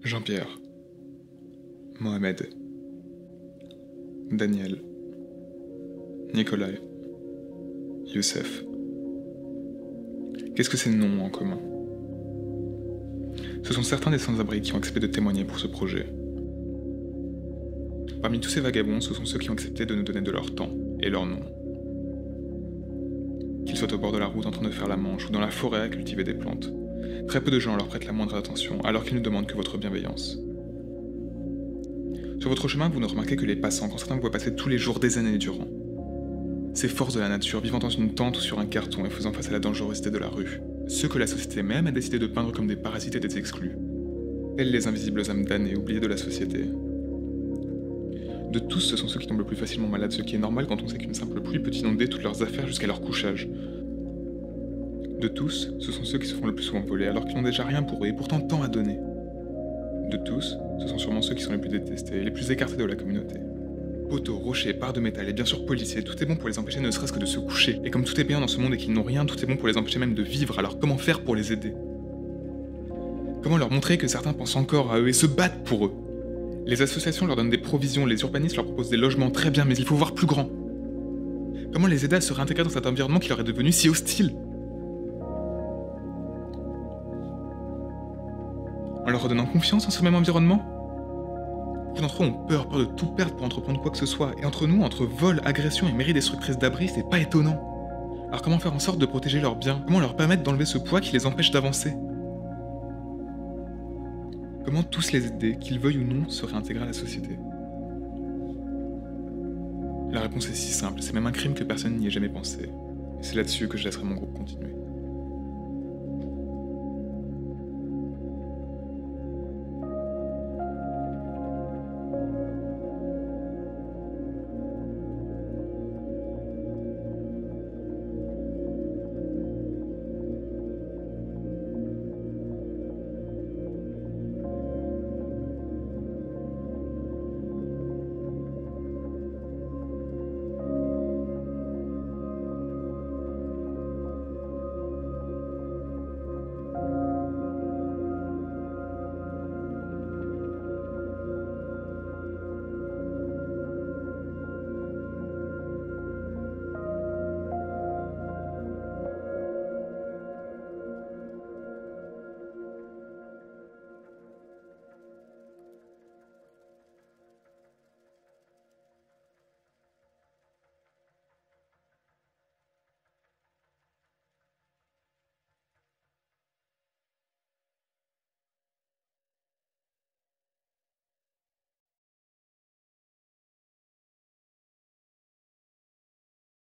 Jean-Pierre, Mohamed, Daniel, Nikolai, Youssef. Qu'est-ce que ces noms ont en commun? Ce sont certains des sans-abri qui ont accepté de témoigner pour ce projet. Parmi tous ces vagabonds, ce sont ceux qui ont accepté de nous donner de leur temps et leur nom. Qu'ils soient au bord de la route en train de faire la manche ou dans la forêt à cultiver des plantes, très peu de gens leur prêtent la moindre attention alors qu'ils ne demandent que votre bienveillance. Sur votre chemin, vous ne remarquez que les passants quand certains vous voient passer tous les jours des années durant. Ces forces de la nature vivant dans une tente ou sur un carton et faisant face à la dangerosité de la rue. Ceux que la société même a décidé de peindre comme des parasites et des exclus. Tels les invisibles âmes damnées oubliées de la société. De tous, ce sont ceux qui tombent le plus facilement malades, ce qui est normal quand on sait qu'une simple pluie peut inonder toutes leurs affaires jusqu'à leur couchage. De tous, ce sont ceux qui se font le plus souvent voler alors qu'ils n'ont déjà rien pour eux et pourtant tant à donner. De tous, ce sont sûrement ceux qui sont les plus détestés et les plus écartés de la communauté. Poteaux, rochers, barres de métal et bien sûr policiers, tout est bon pour les empêcher ne serait-ce que de se coucher. Et comme tout est bien dans ce monde et qu'ils n'ont rien, tout est bon pour les empêcher même de vivre, alors comment faire pour les aider? Comment leur montrer que certains pensent encore à eux et se battent pour eux? Les associations leur donnent des provisions, les urbanistes leur proposent des logements très bien, mais il faut voir plus grand. Comment les aider à se réintégrer dans cet environnement qui leur est devenu si hostile? En leur redonnant confiance en ce même environnement? Beaucoup d'entre eux ont peur de tout perdre pour entreprendre quoi que ce soit, et entre nous, entre vol, agression et mairie destructrice d'abri, c'est pas étonnant. Alors comment faire en sorte de protéger leurs biens? Comment leur permettre d'enlever ce poids qui les empêche d'avancer? Comment tous les aider, qu'ils veuillent ou non, se réintégrer à la société? La réponse est si simple, c'est même un crime que personne n'y ait jamais pensé. Et c'est là-dessus que je laisserai mon groupe continuer.